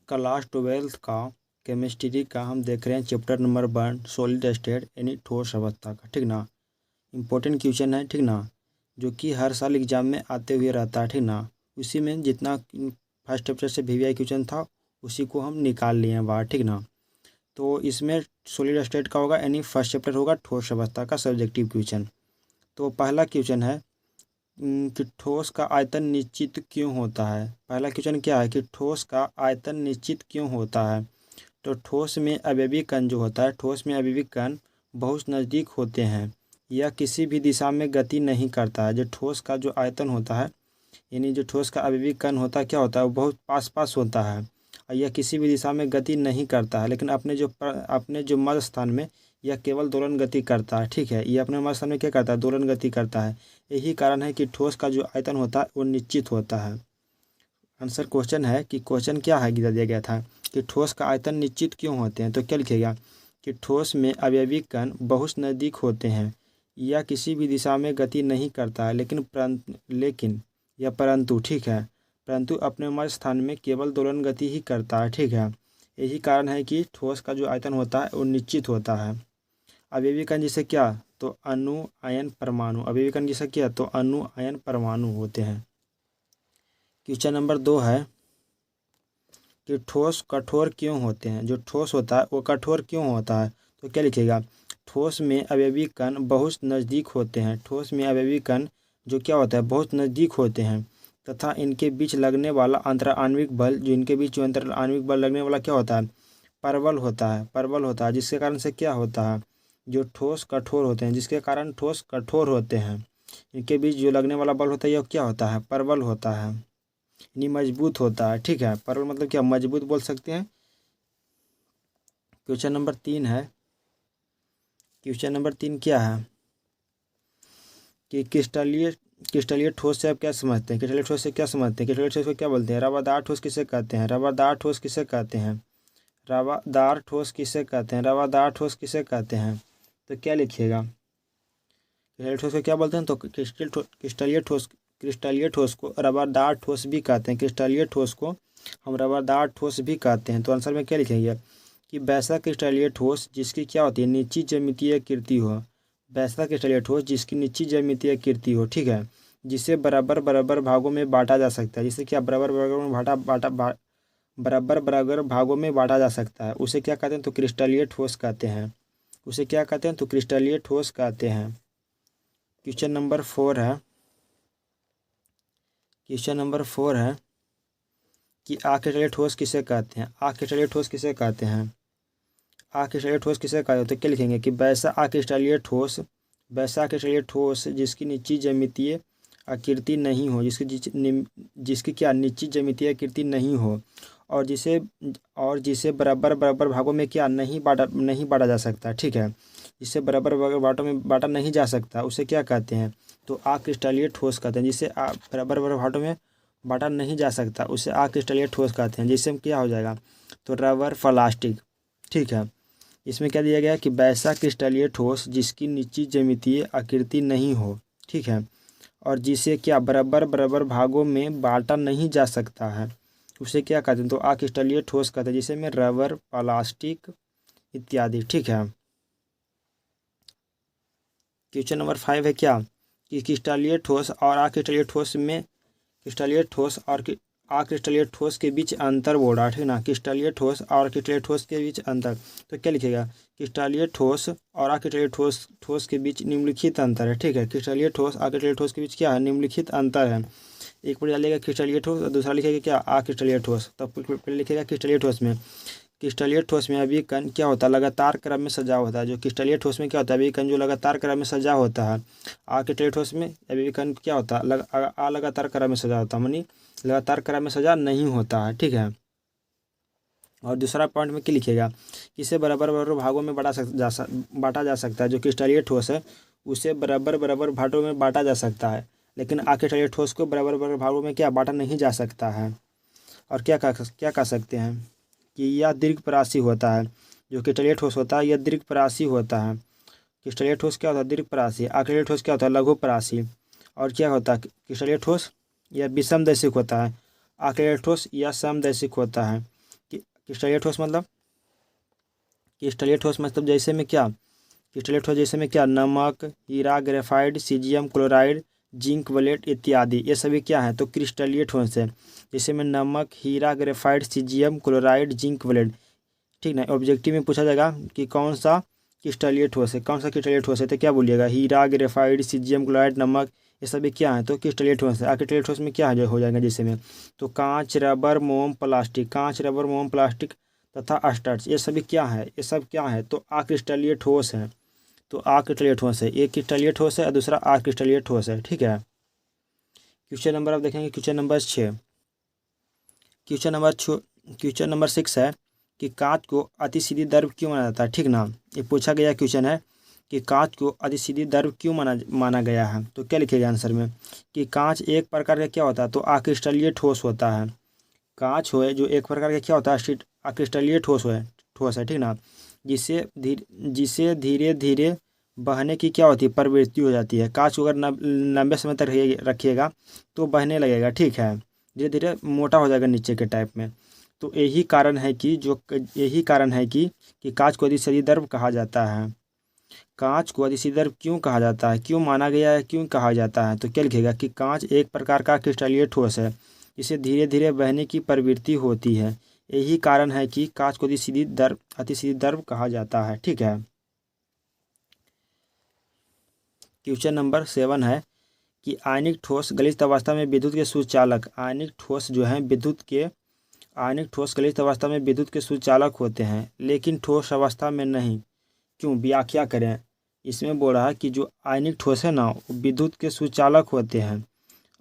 Class 12 का chemistry का हम देख रहे हैं चैप्टर नंबर 1 सॉलिड स्टेट यानी ठोस अवस्था का। ठीक ना, इम्पोर्टेंट क्वेश्चन है। ठीक ना, जो कि हर साल एग्जाम में आते हुए रहता है। ठीक ना, उसी में जितना फर्स्ट चैप्टर से वीवीआई क्वेश्चन था उसी को हम निकाल लिए हैं बाहर। ठीक ना, तो इसमें सॉलिड स्टेट का होगा यानी फर्स्ट चैप्टर होगा ठोस अवस्था का सब्जेक्टिव क्वेश्चन। तो पहला क्वेश्चन है कि ठोस का आयतन निश्चित क्यों होता है। पहला क्वेश्चन क्या है कि ठोस का आयतन निश्चित क्यों होता है। तो ठोस में अवयवी कण जो होता है, ठोस में अवयवी कण बहुत नज़दीक होते हैं। यह किसी भी दिशा में गति नहीं करता है। जो ठोस का जो आयतन होता है यानी जो ठोस का अवयवी कण होता है क्या होता है, वो बहुत पास पास होता है और यह किसी भी दिशा में गति नहीं करता है। लेकिन अपने जो मध्य स्थान में यह केवल दोलन गति करता है। ठीक है, यह अपने मध्य स्थान में क्या करता है, दोलन गति करता है। यही कारण है कि ठोस का जो आयतन होता है वो निश्चित होता है। आंसर क्वेश्चन है कि क्वेश्चन क्या है दिया गया था कि ठोस का आयतन निश्चित क्यों होते हैं। तो क्या लिखेगा कि ठोस में अवयवी कण बहुत नज़दीक होते हैं। यह किसी भी दिशा में गति नहीं करता है परंतु ठीक है, परंतु अपने मध्य स्थान में केवल दोलन गति ही करता है। ठीक है, यही कारण है कि ठोस का जो आयतन होता है वो निश्चित होता है। अवयवी कण जिसे क्या, तो अणु आयन परमाणु, अवयवी कण जिसे क्या तो अणु आयन परमाणु होते हैं। क्वेश्चन नंबर 2 है कि ठोस कठोर क्यों होते हैं। जो ठोस होता है वो कठोर क्यों होता है। तो क्या लिखेगा, ठोस में अवयवी कण बहुत नज़दीक होते हैं। ठोस में अवयवी कण जो क्या होता है बहुत नज़दीक होते हैं तथा इनके बीच लगने वाला अंतराण्विक बल, जो इनके बीच जो अंतराण्विक बल लगने वाला क्या होता है, प्रबल होता है जिसके कारण से क्या होता है, जो ठोस कठोर होते हैं, जिसके कारण ठोस कठोर होते हैं। इनके बीच जो लगने वाला बल होता है यह क्या होता है, प्रबल होता है यानी मजबूत होता है। ठीक है, प्रबल मतलब क्या, मजबूत बोल सकते हैं। क्वेश्चन नंबर 3 है, क्वेश्चन नंबर 3 क्या है कि क्रिस्टलीय ठोस से आप क्या समझते हैं। क्रिस्टलीय ठोस से क्या समझते हैं, क्रिस्टलीय ठोस को क्या बोलते हैं, रवादार ठोस किसे कहते हैं, रवादार ठोस किसे कहते हैं, रवादार ठोस किसे कहते हैं, रवादार ठोस किसे कहते हैं। तो क्या लिखिएगा, क्रिस्टलीय ठोस को क्या बोलते हैं, तो क्रिस्टलीय ठोस को रबरदार ठोस भी कहते हैं। क्रिस्टलीय ठोस को हम रबरदार ठोस भी कहते हैं। तो आंसर में क्या लिखेंगे कि वैसा क्रिस्टलीय ठोस जिसकी क्या होती है, निश्चित ज्यामितीय कीर्ति हो। वैसा क्रिस्टलीय ठोस जिसकी निश्चित ज्यामितीय कीर्ति हो। ठीक है, जिसे बराबर बराबर भागों में बांटा जा सकता है। जिसे क्या बराबर बराबर भागों में बांटा जा सकता है, उसे क्या कहते हैं, तो क्रिस्टलीय ठोस कहते हैं। उसे क्या कहते हैं, तो क्रिस्टलीय ठोस कहते हैं। क्वेश्चन नंबर 4 है, क्वेश्चन नंबर 4 है कि आक्रिस्टलीय ठोस किसे कहते हैं। आक्रिस्टलीय ठोस किसे कहते हैं, आक्रिस्टलीय ठोस किसे कहते हैं। तो क्या लिखेंगे कि वैसा आक्रिस्टलीय ठोस जिसकी निश्चित ज्यामितीय आकृति नहीं हो, जिसकी क्या निश्चित ज्यामितीय आकृति नहीं हो और जिसे बराबर बराबर भागों में क्या नहीं बांटा जा सकता। ठीक है, जिसे बराबर बराबर भागों में बांटा नहीं जा सकता उसे क्या कहते हैं, तो आक्रिस्टलीय ठोस कहते हैं। जिसे बराबर बराबर भागों में बांटा नहीं जा सकता उसे आक्रिस्टलीय ठोस कहते हैं। जिससे क्या हो जाएगा, तो रबर प्लास्टिक। ठीक है, इसमें क्या दिया गया कि वैसा क्रिस्टलीय ठोस जिसकी निश्चित ज्यामितीय आकृति नहीं हो। ठीक है, और जिसे क्या बराबर बराबर भागों में बांटा नहीं जा सकता है उसे क्या कहते हैं, तो आक्रिस्टलीय ठोस कहते हैं। जिसे में रबर प्लास्टिक इत्यादि। ठीक है, क्वेश्चन नंबर 5 है क्या कि क्रिस्टलीय ठोस और आक्रिस्टलीय ठोस में क्रिस्टलीय ठोस और आक्रिस्टलीय ठोस के बीच अंतर बोला। ठीक ना, क्रिस्टलीय ठोस और क्रिस्टलीय ठोस के बीच अंतर। तो क्या लिखेगा, क्रिस्टलीय ठोस और आक्रिस्टलीय ठोस के बीच निम्नलिखित अंतर है। ठीक है, क्रिस्टलीय ठोस आक्रिस्टलीय ठोस के बीच क्या है, निम्नलिखित अंतर है। एक बार डालिएगा क्रिस्टलीय ठोस और दूसरा लिखेगा क्या, आक्रिस्टलीय ठोस। तब पहले लिखेगा क्रिस्टलीय ठोस में अभी कण क्या होता है, लगातार क्रम में सजा होता है। जो क्रिस्टलीय ठोस में क्या होता है, अभी कण जो लगातार क्रम में सजा होता है। आक्रिस्टलीय ठोस में अभी कण क्या होता है, लगातार क्रम में सजा होता है, मानी लगातार क्रम में सजा नहीं होता है। ठीक है, और दूसरा पॉइंट में क्या लिखेगा, इसे बराबर बराबर भागों में बांटा जा सकता है। जो क्रिस्टलीय ठोस है उसे बराबर बराबर भागों में बांटा जा सकता है, लेकिन आक्रिस्टलीय ठोस को बराबर बराबर भागों में क्या बांटा नहीं जा सकता है। और क्या कह सकते हैं कि यह दीर्घपरासी होता है। जो क्रिस्टलीय ठोस होता है यह दीर्घपरासी होता है। क्रिस्टलीय ठोस क्या होता है, दीर्घपरासी। आक्रिस्टलीय ठोस क्या होता है, लघुपरासी। और क्या होता है, क्रिस्टलीय ठोस यह विषमदैशिक होता है, आक्रिस्टलीय ठोस यह समदैशिक होता है। कि क्रिस्टलीय ठोस मतलब क्रिस्टलीय ठोस मतलब जैसे में क्या, क्रिस्टलीय ठोस जैसे में क्या, नमक, हीरा, ग्रेफाइट, सीजियम क्लोराइड, जिंक वलेट इत्यादि, ये सभी क्या है तो क्रिस्टलीय ठोस है। जैसे में नमक, हीरा, ग्रेफाइट, सीजियम क्लोराइड, जिंक वलेट, ठीक ना। ऑब्जेक्टिव में पूछा जाएगा कि कौन सा क्रिस्टलीय ठोस है, कौन सा क्रिस्टलीय ठोस है, तो क्या बोलिएगा, हीरा, ग्रेफाइट, सीजियम क्लोराइड, नमक, ये सभी क्या है तो क्रिस्टलीय ठोस है। क्रिस्टलीय ठोस में क्या है हो जाएगा जैसे में, तो कांच, रबर, मोम, प्लास्टिक, कांच, रबर, मोम, प्लास्टिक तथा स्टार्च, ये सभी क्या है, ये सब क्या है तो अक्रिस्टलीय ठोस है। तो अक्रिस्टलीय ठोस है, एक क्रिस्टलीय ठोस है और दूसरा अक्रिस्टलीय ठोस है, ठीक है। क्वेश्चन नंबर आप देखेंगे क्वेश्चन नंबर 6। क्वेश्चन नंबर 6 है कि कांच को अतिसीधी द्रव क्यों माना जाता है, ठीक ना। ये पूछा गया क्वेश्चन है कि कांच को अतिसीधी द्रव क्यों माना गया है, तो क्या लिखेगा आंसर में कि कांच एक प्रकार का क्या होता है तो अक्रिस्टलीय ठोस होता है। कांच हो जो एक प्रकार का क्या होता है अक्रिस्टलीय ठोस है, ठीक ना। जिसे धीरे धीरे बहने की क्या होती है प्रवृत्ति हो जाती है। कांच को अगर लंबे समय तक रखिएगा तो बहने लगेगा, ठीक है, धीरे धीरे मोटा हो जाएगा नीचे के टाइप में। तो यही कारण है कि कांच को अतिसीधी द्रव कहा जाता है। कांच को अतिसीधी द्रव क्यों कहा जाता है, क्यों माना गया है, क्यों कहा जाता है, तो क्या लिखेगा कि कांच एक प्रकार का क्रिस्टलीय ठोस है, इसे धीरे धीरे बहने की प्रवृत्ति होती है। यही कारण है कि कांच को अतिसीधी द्रव कहा जाता है, ठीक है। क्वेश्चन नंबर 7 है कि आयनिक ठोस गलित अवस्था में विद्युत के सुचालक, आयनिक ठोस जो है आयनिक ठोस गलित अवस्था में विद्युत के सुचालक होते हैं लेकिन ठोस अवस्था में नहीं, क्यों, व्याख्या करें। इसमें बोल रहा है कि जो आयनिक ठोस है ना वो विद्युत के सुचालक होते हैं।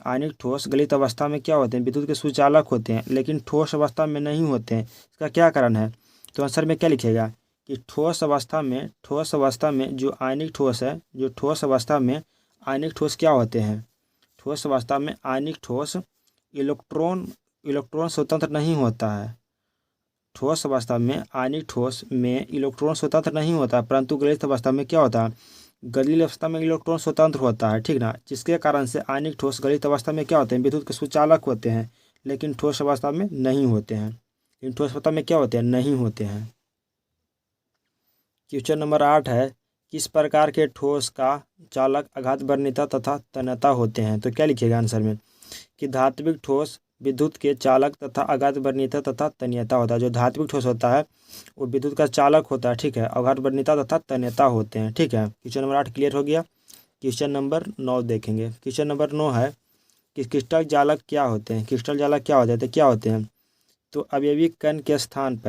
आयनिक ठोस गलित अवस्था में क्या होते हैं विद्युत के सुचालक होते हैं लेकिन ठोस अवस्था में नहीं होते हैं, इसका क्या कारण है, तो आंसर में क्या लिखेगा कि ठोस अवस्था में जो आयनिक ठोस है, जो ठोस अवस्था में आयनिक ठोस क्या होते हैं, ठोस अवस्था में आयनिक ठोस इलेक्ट्रॉन स्वतंत्र नहीं होता है। ठोस अवस्था में आयनिक ठोस में इलेक्ट्रॉन स्वतंत्र नहीं होता, परंतु गलित अवस्था में क्या होता है, गलित अवस्था में इलेक्ट्रॉन स्वतंत्र होता है, ठीक ना। जिसके कारण से आयनिक ठोस गलित अवस्था में क्या होते हैं विद्युत के सुचालक होते हैं लेकिन ठोस अवस्था में नहीं होते हैं, लेकिन ठोस अवस्था में क्या होते हैं नहीं होते हैं। क्वेश्चन नंबर 8 है किस प्रकार के ठोस का चालक आघात वर्णिता तथा तन्यता होते हैं, तो क्या लिखिएगा आंसर में कि धात्विक ठोस विद्युत के चालक तथा आघात वर्णिता तथा तन्यता होता है। जो धात्विक ठोस होता है वो विद्युत का चालक होता है, ठीक है, आघात वर्णिता तथा तन्यता होते हैं, ठीक है। क्वेश्चन नंबर 8 क्लियर हो गया। क्वेश्चन नंबर 9 देखेंगे। क्वेश्चन नंबर 9 है कि क्रिस्टल जालक क्या होते हैं, क्रिस्टल जालक क्या होते हैं तो क्या होते हैं, तो अवयवी कण के स्थान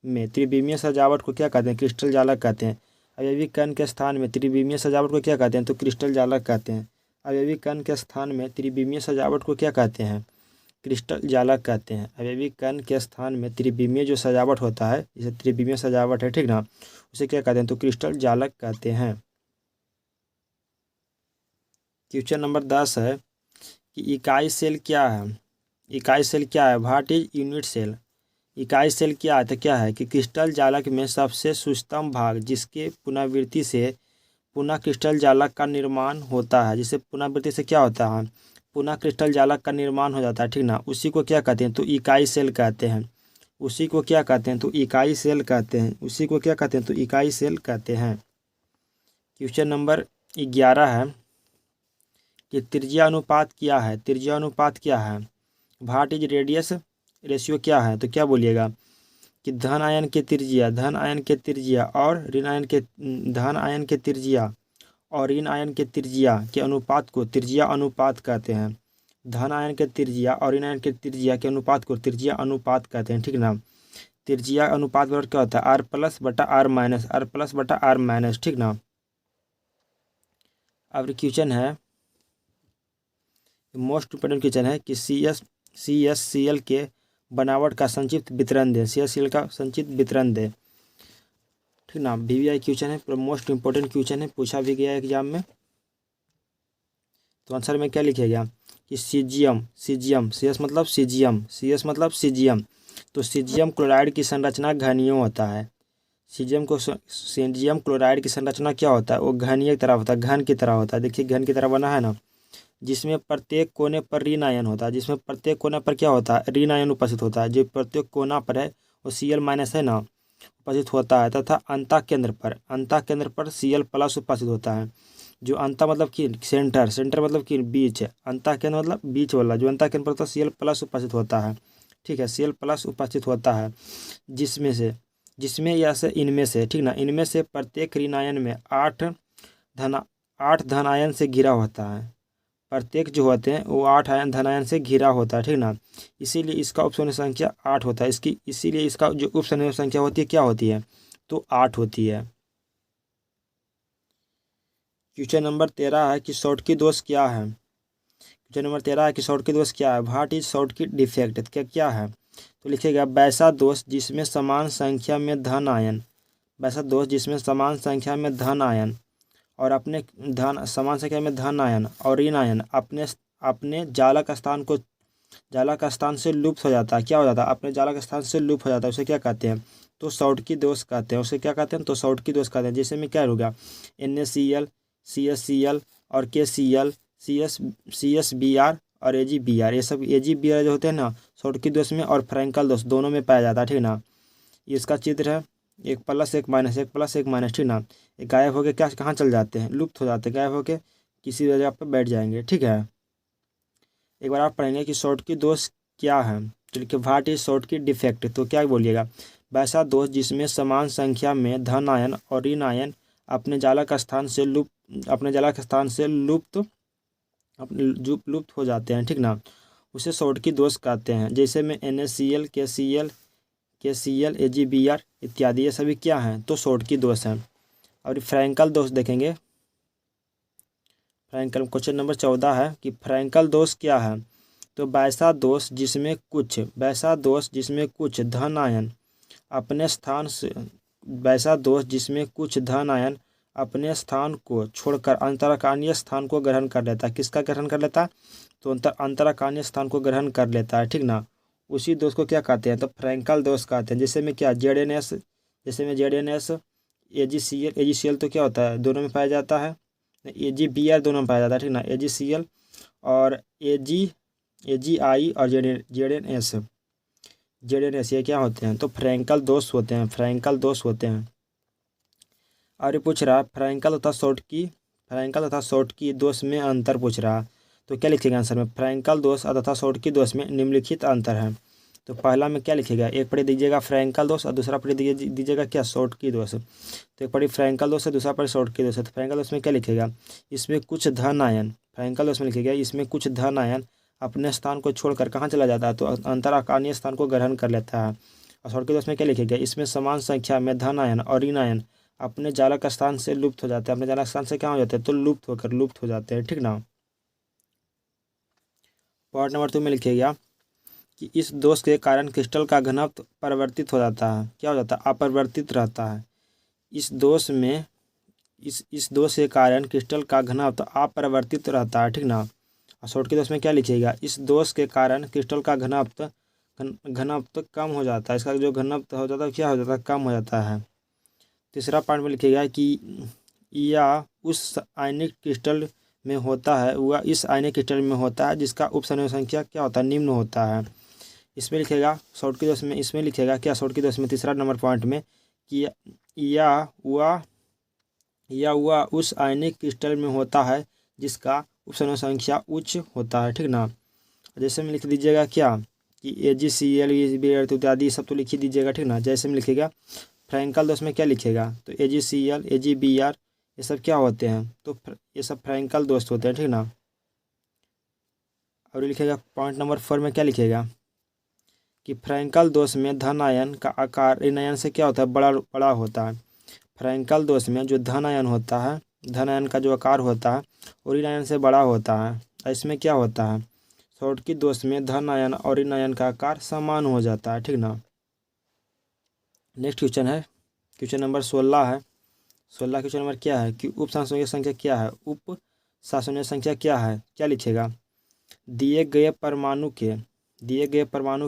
में त्रिविमीय सजावट को क्या कहते हैं क्रिस्टल जालक कहते हैं। अवयवी कण के स्थान में त्रिविमीय सजावट को क्या कहते हैं तो क्रिस्टल जालक कहते हैं। अवयवी कण के स्थान में त्रिविमीय सजावट को क्या कहते हैं क्रिस्टल जालक कहते हैं। अवयवी कण के स्थान में त्रिविमीय जो सजावट होता है, जैसे त्रिविमीय सजावट है, ठीक ना, उसे क्या कहते हैं तो क्रिस्टल जालक कहते हैं। क्वेश्चन नंबर 10 है कि इकाई सेल क्या है, इकाई सेल क्या है, व्हाट इज यूनिट सेल। इकाई सेल क्या है तो क्या है कि क्रिस्टल जालक में सबसे सूक्ष्म भाग जिसके पुनरावृत्ति से पुनः क्रिस्टल जालक का निर्माण होता है, जिससे पुनरावृत्ति से क्या होता है पुनः क्रिस्टल जालक का निर्माण हो जाता है, ठीक ना, उसी को क्या कहते हैं तो इकाई सेल कहते हैं। उसी को क्या कहते हैं तो इकाई सेल कहते हैं। उसी को क्या कहते हैं तो इकाई सेल कहते हैं। क्वेश्चन नंबर 11 है कि त्रिज्या अनुपात क्या है, त्रिज्या अनुपात क्या है, व्हाट इज रेडियस रेशियो क्या है, तो क्या बोलिएगा कि धन आयन के त्रिज्या और ऋण आयन के त्रिज्या के अनुपात को त्रिज्या अनुपात कहते हैं। धन आयन के त्रिज्या और ऋण आयन के त्रिज्या के अनुपात को त्रिज्या अनुपात कहते हैं, ठीक ना। त्रिज्या अनुपात बराबर क्या होता है R प्लस बटा R माइनस, ठीक ना। अब क्वेश्चन है मोस्ट इंपोर्टेंट क्वेश्चन है कि CSCl के बनावट का संक्षिप्त वितरण दें, CSCl का संक्षिप्त वितरण दें, ठीक ना। VVI क्वेश्चन है, मोस्ट इंपोर्टेंट क्वेश्चन है, पूछा भी गया एग्जाम में। तो आंसर में क्या लिखेगा कि सीजियम, CS मतलब सीजियम, तो सीजियम क्लोराइड की संरचना घनीय होता है। सीजियम क्लोराइड की संरचना क्या होता है वो घनीय की तरह होता है, घन की तरह होता है। देखिए घन की तरह बना है ना, जिसमें प्रत्येक कोने पर ऋण आयन होता है, जिसमें प्रत्येक कोने पर क्या होता है, ऋण आयन उपस्थित होता है। जो प्रत्येक कोना पर है वो Cl माइनस है ना, उपस्थित होता है। तथा अंतः केंद्र पर Cl प्लस उपस्थित होता है। जो अंतः मतलब कि सेंटर, सेंटर मतलब कि बीच है, अंतः केंद्र मतलब बीच वाला, जो अंतः केंद्र पर होता है Cl प्लस उपस्थित होता है। ठीक है, Cl प्लस उपस्थित होता है, जिसमें या से इनमें से, ठीक ना, इनमें से प्रत्येक ऋण आयन में धन 8 धन आयन से घिरा होता है। प्रत्येक जो होते हैं वो 8 आयन धन आयन से घिरा होता है, ठीक ना। इसीलिए इसका उपसमूह संख्या 8 होता है। इसीलिए इसका जो उपसमूह संख्या होती है क्या होती है, तो 8 होती है। क्वेश्चन नंबर 13 है कि शॉर्टकी दोष क्या है। क्वेश्चन नंबर 13 है कि शॉर्टकी दोष क्या है। व्हाट इज शॉर्टकी डिफेक्ट, क्या क्या है, तो लिखिएगा वैसा दोष जिसमें समान संख्या में धन आयन, वैसा दोष जिसमें समान संख्या में धन आयन और अपने धन समान संख्या में धन आयन और ऋण आयन अपने जालक स्थान से लुप्त हो जाता है। क्या हो जाता है, अपने जालक स्थान से लुप्त हो जाता है, उसे क्या कहते हैं, तो शॉर्टकी दोष कहते हैं। उसे क्या कहते हैं, तो शॉर्टकी दोष कहते हैं। जैसे में क्या होगा, NaCl CsCl और KCl CsBr और AgBr, ये सब AgBr जो होते हैं ना शॉर्टकी दोष में और फ्रैंकल दोष दोनों में पाया जाता है, ठीक ना। इसका चित्र है, एक प्लस एक माइनस, एक प्लस एक माइनस, ठीक ना। एक गायब होके क्या कहाँ चल जाते हैं, लुप्त हो जाते हैं, गायब होके किसी जगह पर बैठ जाएंगे, ठीक है। एक बार आप पढ़ेंगे कि शॉर्टकी दोष क्या है, तो लिखिए व्हाट इज शॉर्टकी डिफेक्ट, तो क्या बोलिएगा, वैसा दोष जिसमें समान संख्या में धन आयन और ऋण आयन अपने जालक स्थान से लुप्त हो जाते हैं, ठीक ना, उसे शॉर्टकी दोष कहते हैं। जैसे में NaCl KCl AgBr इत्यादि, ये सभी क्या हैं, तो शॉर्टकी दोष हैं। और फ्रैंकल दोष देखेंगे, फ्रैंकल क्वेश्चन नंबर 14 है कि फ्रैंकल दोष क्या है, तो वैसा दोष जिसमें कुछ धन आयन अपने स्थान से वैसा दोष जिसमें कुछ धन आयन अपने स्थान को छोड़कर अंतराकानीय स्थान को ग्रहण कर लेता है। किसका ग्रहण कर लेता है, तो अंतराकानीय स्थान को ग्रहण कर लेता है, ठीक ना। उसी दोष को क्या कहते हैं, तो फ्रैंकल दोष कहते हैं। जैसे में क्या ZNS, जैसे में ZNS AgCl तो क्या होता है, दोनों में पाया जाता है। AgBr दोनों में पाया जाता है, ठीक ना। AgCl और AgI और ZNS ये क्या होते हैं, तो फ्रैंकल दोष होते हैं, फ्रैंकल दोष होते हैं। और ये पूछ रहा फ्रैंकल तथा शॉर्टकी दोष में अंतर पूछ रहा, तो क्या लिखेगा आंसर में, फ्रैंकल दोष तथा शॉर्टकी दोष में निम्नलिखित अंतर है। तो पहला में क्या लिखेगा, एक पढ़ी दीजिएगा फ्रैंकल दोष और दूसरा पढ़ी दीजिएगा क्या, शॉर्टकी दोष। तो एक पढ़ी फ्रैंकल दोष है, दूसरा पढ़ी शॉर्टकी दोष है। तो फ्रैंकल दोष में क्या लिखेगा, इसमें कुछ धन आयन, फ्रैंकल दोष में लिखेगा इसमें कुछ धन आयन अपने स्थान को छोड़कर कहाँ चला जाता है, तो अंतराकानीय स्थान को ग्रहण कर लेता है। और शॉर्टकी दोष में क्या लिखेगा, इसमें समान संख्या में धन आयन और ऋण आयन अपने जालक स्थान से लुप्त हो जाते हैं, अपने जालक स्थान से क्या हो जाते हैं, तो लुप्त हो जाते हैं, ठीक ना। पॉइंट नंबर 2 में लिखिएगा कि इस दोष के कारण क्रिस्टल का घनत्व परिवर्तित हो जाता है। क्या हो जाता है, अपरिवर्तित रहता है। इस दोष के कारण क्रिस्टल का घनत्व अपरिवर्तित रहता है, ठीक ना। और शॉर्टकी दोष में क्या लिखिएगा, इस दोष के कारण क्रिस्टल का घनत्व कम हो जाता है, इसका जो घनत्व हो जाता है क्या हो जाता है, कम हो जाता है। तीसरा पॉइंट में लिखिएगा कि या उस आयनिक क्रिस्टल में होता है, वह इस आयनिक क्रिस्टल में होता है जिसका उपसमूह संख्या क्या होता है, निम्न होता है। इसमें लिखेगा शॉर्टकी दोष में, इसमें लिखेगा क्या, शॉर्टकी दोष में तीसरा नंबर पॉइंट में कि या वह उस आयनिक क्रिस्टल में होता है जिसका उपसमूह संख्या उच्च होता है, ठीक ना। जैसे में लिख दीजिएगा क्या कि AgCl इत्यादि सब तो लिख ही दीजिएगा, ठीक ना। जैसे में लिखेगा फ्रैंकल दोष में क्या लिखेगा, तो AgCl AgBr ये सब क्या होते हैं, तो ये सब फ्रैंकल दोष होते हैं, ठीक ना। और लिखेगा पॉइंट नंबर 4 में क्या लिखेगा कि फ्रैंकल दोष में धन आयन का आकार ऋण आयन से क्या होता है, बड़ा होता है। फ्रैंकल दोष में जो धन आयन होता है, धन आयन का जो आकार होता है वो ऋण आयन से बड़ा होता है। इसमें क्या होता है, शॉर्टकी दोष में धन आयन और ऋण आयन का आकार समान हो जाता है, ठीक ना। नेक्स्ट क्वेश्चन है क्वेश्चन नंबर 16 है। 16 क्वेश्चन नंबर क्या है कि उप शासनीय संख्या क्या है, उप शासनीय संख्या क्या है, क्या लिखेगा, दिए गए परमाणु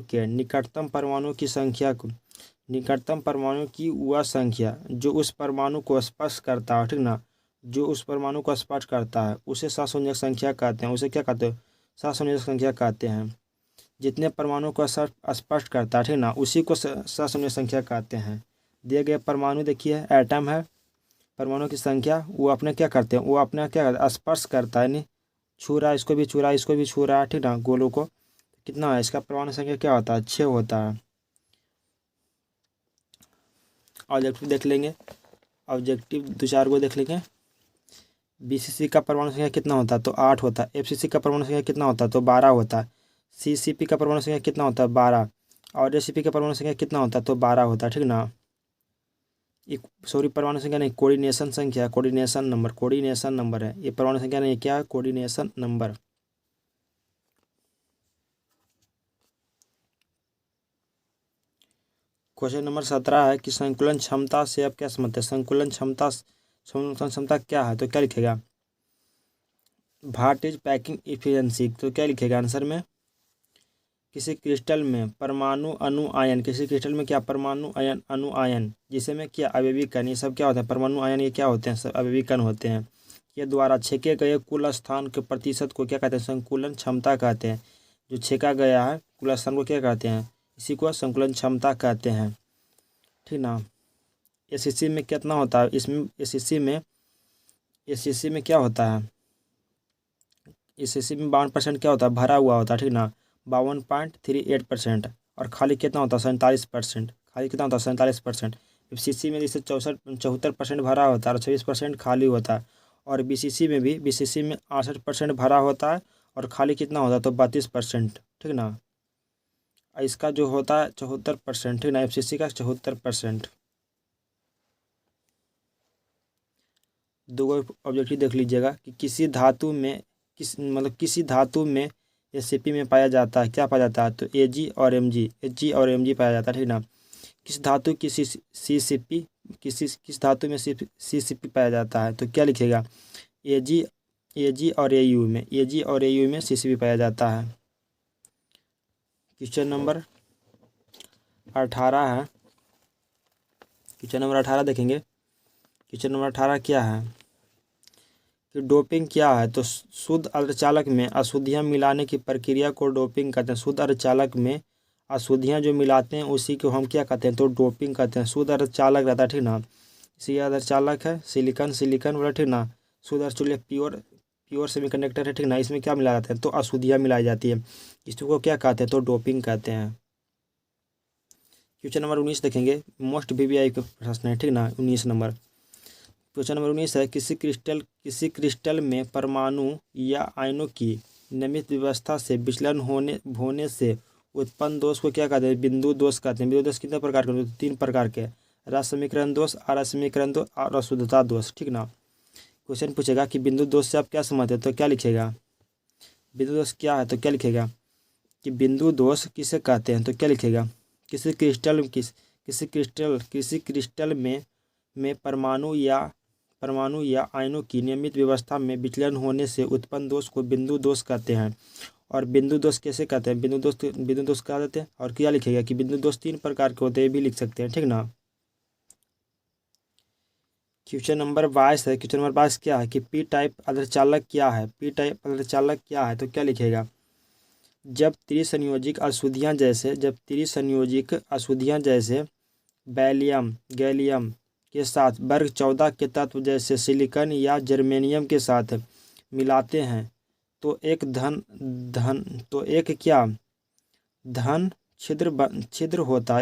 के निकटतम परमाणु की संख्या को, निकटतम परमाणु की वह संख्या जो उस परमाणु को स्पर्श करता हो, ठीक ना, जो उस परमाणु को स्पर्श करता है उसे सहसंयोजक संख्या कहते हैं। उसे क्या कहते हैं? सहसंयोजक संख्या कहते हैं। जितने परमाणु को स्पर्श करता है, ठीक ना, उसी को सहसंयोजक संख्या कहते हैं। दिए गए परमाणु देखिए, एटम है, परमाणु की संख्या, वो अपने क्या करते हैं, वो अपने क्या करते हैं, स्पर्श करता है, नहीं छू रहा है, इसको भी छू रहा है, इसको भी छू रहा है, ठीक ना, गोलों को। कितना है इसका परमाणु संख्या? क्या होता है? 6 होता है। ऑब्जेक्टिव देख लेंगे, ऑब्जेक्टिव दो चार को देख लेंगे। बीसीसी का परमाणु संख्या कितना होता है? तो 8 होता है। एफसीसी का परमाणु संख्या कितना होता है? तो 12 होता है। सीसीपी का परमाणु संख्या कितना होता है? 12। और एसीपी का परमाणु संख्या कितना होता है? तो 12 होता है, ठीक ना। सॉरी, परमाणु संख्या नहीं, कोऑर्डिनेशन संख्या, कोऑर्डिनेशन नंबर है ये। परमाणु संख्या नहीं, क्या? Coordination number. क्वेश्चन नंबर 17 है कि संकुलन क्षमता से आप क्या समझते हैं? संकुलन क्षमता क्या है? तो क्या लिखेगा? What is packing efficiency? तो क्या लिखेगा आंसर में? किसी क्रिस्टल में परमाणु अणु आयन, किसी क्रिस्टल में क्या? परमाणु आयन अणु आयन, जिसे में क्या? अवयवी कण, ये सब क्या होता है? परमाणु आयन ये क्या होते हैं? सब अवयवी कण होते हैं। ये द्वारा छेके गए कुल स्थान के प्रतिशत को क्या कहते हैं? संकुलन क्षमता कहते हैं। जो छेका गया है कुल स्थान को क्या कहते हैं? इसी को संकुलन क्षमता कहते हैं, ठीक ना। एसीसी में कितना होता है? इसमें एसीसी में क्या होता है? एसीसी में 52% क्या होता है? भरा हुआ होता है, ठीक ना, 52.38%। और खाली कितना होता है? 47%। खाली कितना होता है? 47%। एफसीसी में जैसे 74% भरा होता है और 26% खाली होता है। और बीसीसी में 68% भरा होता है और खाली कितना होता है? तो 32%, ठीक ना। इसका जो होता है 74%, ठीक ना, एफसीसी का 74%। दो ऑब्जेक्टिव देख लीजिएगा कि किसी धातु में किसी धातु में एसीपी में पाया जाता है, क्या पाया जाता है? तो एजी और एमजी पाया जाता है, ठीक ना। किस धातु की सीसीपी किस धातु में सीसीपी पाया जाता है? तो क्या लिखेगा? एजी और एयू में सीसीपी पाया जाता है। क्वेश्चन नंबर 18 है। क्वेश्चन नंबर 18 देखेंगे। क्वेश्चन नंबर 18 क्या है कि डोपिंग क्या है? तो शुद्ध अर्धचालक में अशुद्धियाँ मिलाने की प्रक्रिया को डोपिंग कहते हैं। शुद्ध अर्धचालक में अशुद्धियाँ जो मिलाते हैं उसी को हम क्या कहते हैं? तो डोपिंग कहते हैं। शुद्ध अर्धचालक रहता है, ठीक ना। इसी अर्धचालक है सिलिकॉन वाला, ठीक ना। शुद्ध अर्धचालक प्योर सेमीकंडक्टर है, ठीक ना। इसमें क्या मिलाया जाता है? तो अशुद्धियाँ मिलाई जाती है, इसको क्या कहते हैं? तो डोपिंग कहते हैं। क्वेश्चन नंबर 19 देखेंगे। मोस्ट वीवीआई का प्रश्न है, ठीक ना, 19 नंबर। क्वेश्चन नंबर 19 है किसी क्रिस्टल में परमाणु या आयनों की नियमित व्यवस्था से विचलन होने से उत्पन्न दोष को क्या कहते हैं? बिंदु दोष कहते हैं। बिंदु दोष कितने प्रकार के? 3 प्रकार के, रसमीकरण दोष, अरसमीकरण दोष और अशुद्धता दोष, ठीक ना। क्वेश्चन पूछेगा कि बिंदु दोष से आप क्या समझते हैं? तो क्या लिखेगा? बिंदु दोष क्या है? तो क्या लिखेगा कि बिंदु दोष किसे कहते हैं? तो क्या लिखेगा? किसी क्रिस्टल में परमाणु या आयनों की नियमित व्यवस्था में विचलन होने से उत्पन्न दोष को बिंदु दोष कहते हैं। और बिंदु दोष कैसे कहते हैं? बिंदु दोष कह देते हैं। और क्या लिखेगा कि बिंदु दोष 3 प्रकार के होते हैं, भी लिख सकते हैं, ठीक ना। क्वेश्चन नंबर 22 है। क्वेश्चन नंबर 22 क्या है कि पी टाइप अर्धचालक क्या है? तो क्या लिखेगा? जब त्रिसंयोजिक अशुद्धियाँ जैसे गैलियम के साथ वर्ग 14 के तत्व जैसे सिलिकॉन या जर्मेनियम के साथ मिलाते हैं तो एक धन छिद्र होता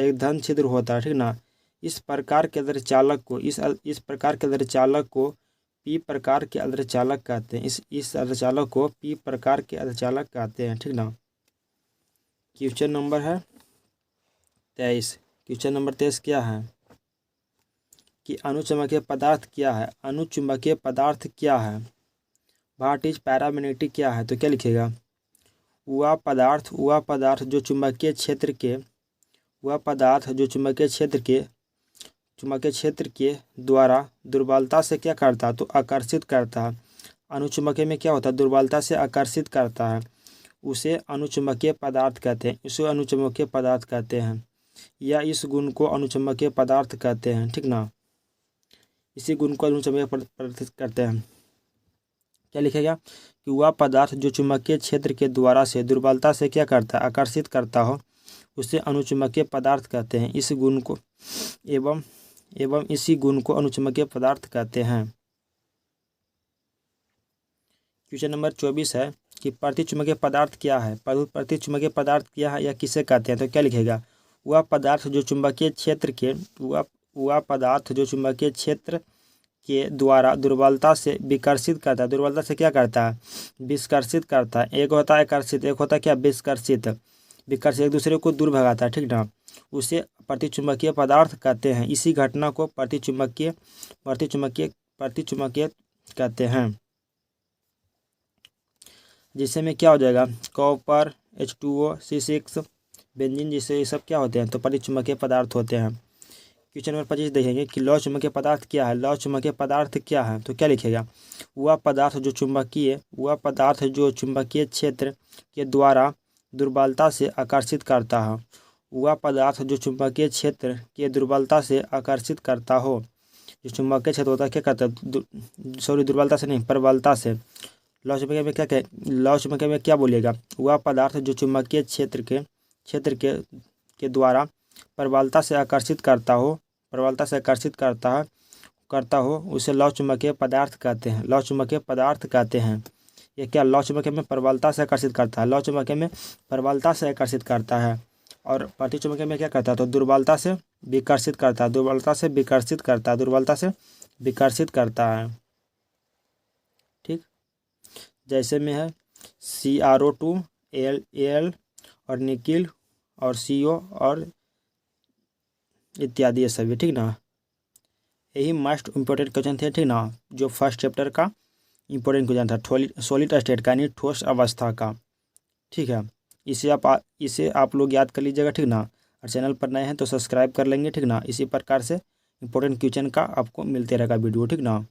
है, ठीक ना। इस प्रकार के अर्धचालक को पी प्रकार के अर्धचालक कहते हैं। इस अर्धचालक को पी प्रकार के अर्धचालक कहते हैं, ठीक ना। क्वेश्चन नंबर है 23। क्वेश्चन नंबर 23 क्या है कि अणुचुंबकीय पदार्थ क्या है? व्हाट इज पैरामैग्नेटिक क्या है? तो क्या लिखेगा? वह पदार्थ जो चुंबकीय क्षेत्र के द्वारा दुर्बलता से क्या करता है? तो आकर्षित करता है। अणुचुंबकीय में क्या होता है? दुर्बलता से आकर्षित करता है, उसे अणुचुंबकीय पदार्थ कहते हैं। या इस गुण को अणुचुंबकीय पदार्थ कहते हैं, ठीक ना। इसी गुण को अनुचुंबकीय प्रदर्शित करते हैं। क्या लिखेगा कि वह पदार्थ जो चुंबकीय क्षेत्र के द्वारा से दुर्बलता से क्या करता है, आकर्षित करता हो, उसे अनुचुंबकीय पदार्थ कहते हैं। इस गुण को एवं इसी गुण को अनुचुंबकीय पदार्थ कहते हैं। क्वेश्चन नंबर 24 है कि प्रतिचुंबकीय पदार्थ क्या है। प्रतिचुंबकीय पदार्थ क्या है या किसे कहते हैं, तो क्या लिखेगा, वह पदार्थ जो चुंबकीय क्षेत्र के द्वारा दुर्बलता से विकर्षित करता है। दुर्बलता से क्या करता है, विस्कर्षित करता है। एक होता है आकर्षित, एक होता है क्या, विस्कर्षित। विकर्षित एक दूसरे को दूर भगाता है, ठीक ना, उसे प्रतिचुंबकीय पदार्थ कहते हैं। इसी घटना को प्रतिचुंबकीय कहते हैं। जिससे में क्या हो जाएगा, कॉपर, H2O, C6, बेंजीन, जिससे ये सब क्या होते हैं, तो परिचुंबकीय पदार्थ होते हैं। क्वेश्चन नंबर 25 देखेंगे कि लौह चुंबकीय पदार्थ क्या है। लौह चुंबकीय पदार्थ क्या है, तो क्या लिखेगा, वह पदार्थ जो चुंबकीय क्षेत्र के द्वारा दुर्बलता से आकर्षित करता है। वह पदार्थ जो चुंबकीय क्षेत्र के दुर्बलता से आकर्षित करता हो। जो चुंबकीय क्षेत्र होता है क्या करता है, दुर्बलता से नहीं, प्रबलता से। लौह चुंबकीय में क्या बोलिएगा, वह पदार्थ जो चुंबकीय क्षेत्र के द्वारा प्रबलता से आकर्षित करता हो, उसे लौह चुंबकीय पदार्थ कहते हैं। लौह चुंबकीय पदार्थ कहते हैं। ये क्या, लौह चुंबकीय में प्रबलता से आकर्षित करता है। लौह चुंबकीय में प्रबलता से आकर्षित करता है और प्रतिचुंबकीय में क्या करता है, तो दुर्बलता से विकर्षित करता है। ठीक, जैसे में है CrO2, Al और निकिल और CO और इत्यादि, ये सभी, ठीक ना। यही मोस्ट इम्पोर्टेंट क्वेश्चन थे, ठीक ना, जो फर्स्ट चैप्टर का इम्पोर्टेंट क्वेश्चन था, सॉलिड स्टेट का, यानी ठोस अवस्था का। ठीक है, इसे आप लोग याद कर लीजिएगा, ठीक ना। और चैनल पर नए हैं तो सब्सक्राइब कर लेंगे, ठीक ना। इसी प्रकार से इम्पोर्टेंट क्वेश्चन का आपको मिलते रहेगा वीडियो, ठीक ना।